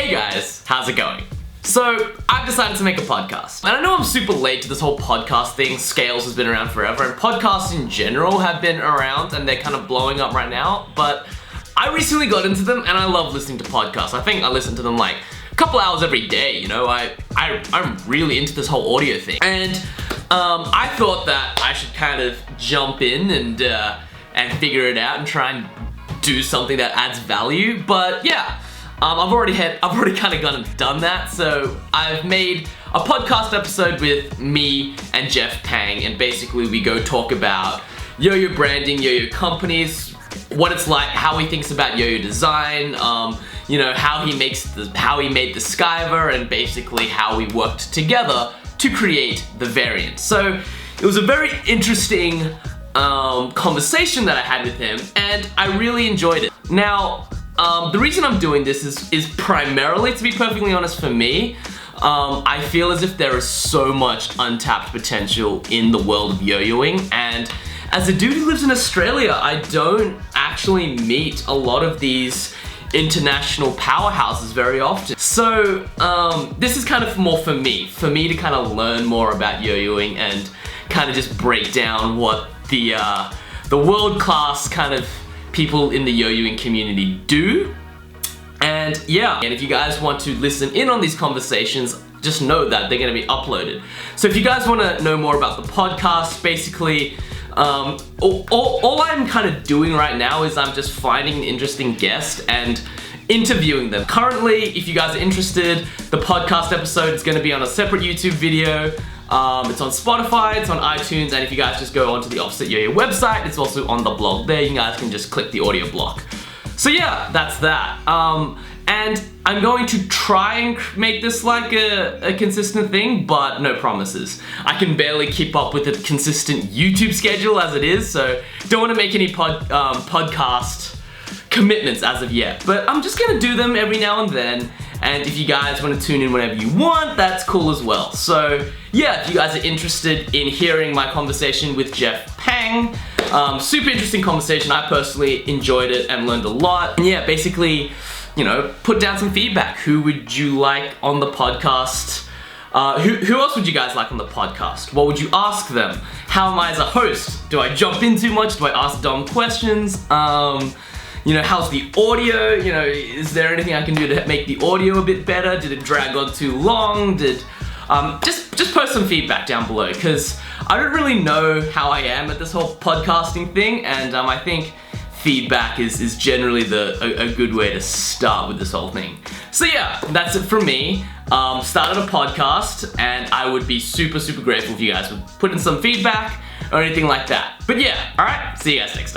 Hey guys, how's it going? So, I've decided to make a podcast. And I know I'm super late to this whole podcast thing. Scales has been around forever, and podcasts in general have been around, and they're kind of blowing up right now. But I recently got into them, and I love listening to podcasts. I think I listen to them like a couple hours every day, you know? I'm really into this whole audio thing. And I thought that I should kind of jump in and figure it out and try and do something that adds value. But yeah. I've already kind of gone and done that, so I've made a podcast episode with me and Jeff Pang, and basically we go talk about yo-yo branding, yo-yo companies, what it's like, how he thinks about yo-yo design, you know, how he made the Skyver, and basically how we worked together to create the variant. So it was a very interesting conversation that I had with him, and I really enjoyed it. Now, the reason I'm doing this is primarily, to be perfectly honest, for me. I feel as if there is so much untapped potential in the world of yo-yoing, and as a dude who lives in Australia, I don't actually meet a lot of these international powerhouses very often. So this is kind of more for me to kind of learn more about yo-yoing and kind of just break down what the world-class kind of people in the yo-yoing community do. And yeah, and if you guys want to listen in on these conversations, just know that they're going to be uploaded. So if you guys want to know more about the podcast, basically all I'm kind of doing right now is I'm just finding an interesting guest and interviewing them. Currently, if you guys are interested, the podcast episode is going to be on a separate YouTube video. It's on Spotify, it's on iTunes, and if you guys just go onto the OFFSET YOYO website, it's also on the blog there. You guys can just click the audio block. So yeah, that's that. And I'm going to try and make this like a consistent thing, but no promises. I can barely keep up with a consistent YouTube schedule as it is, so don't want to make any podcast commitments as of yet. But I'm just gonna do them every now and then. And if you guys want to tune in whenever you want, that's cool as well. So yeah, if you guys are interested in hearing my conversation with Jeff Pang, super interesting conversation. I personally enjoyed it and learned a lot. And yeah, basically, you know, put down some feedback. Who would you like on the podcast? Who else would you guys like on the podcast? What would you ask them? How am I as a host? Do I jump in too much? Do I ask dumb questions? You know, how's the audio? You know, is there anything I can do to make the audio a bit better? Did it drag on too long? Just post some feedback down below, because I don't really know how I am at this whole podcasting thing, and I think feedback is generally a good way to start with this whole thing. So yeah, that's it from me. Started a podcast, and I would be super, super grateful if you guys would put in some feedback or anything like that. But yeah, alright, see you guys next time.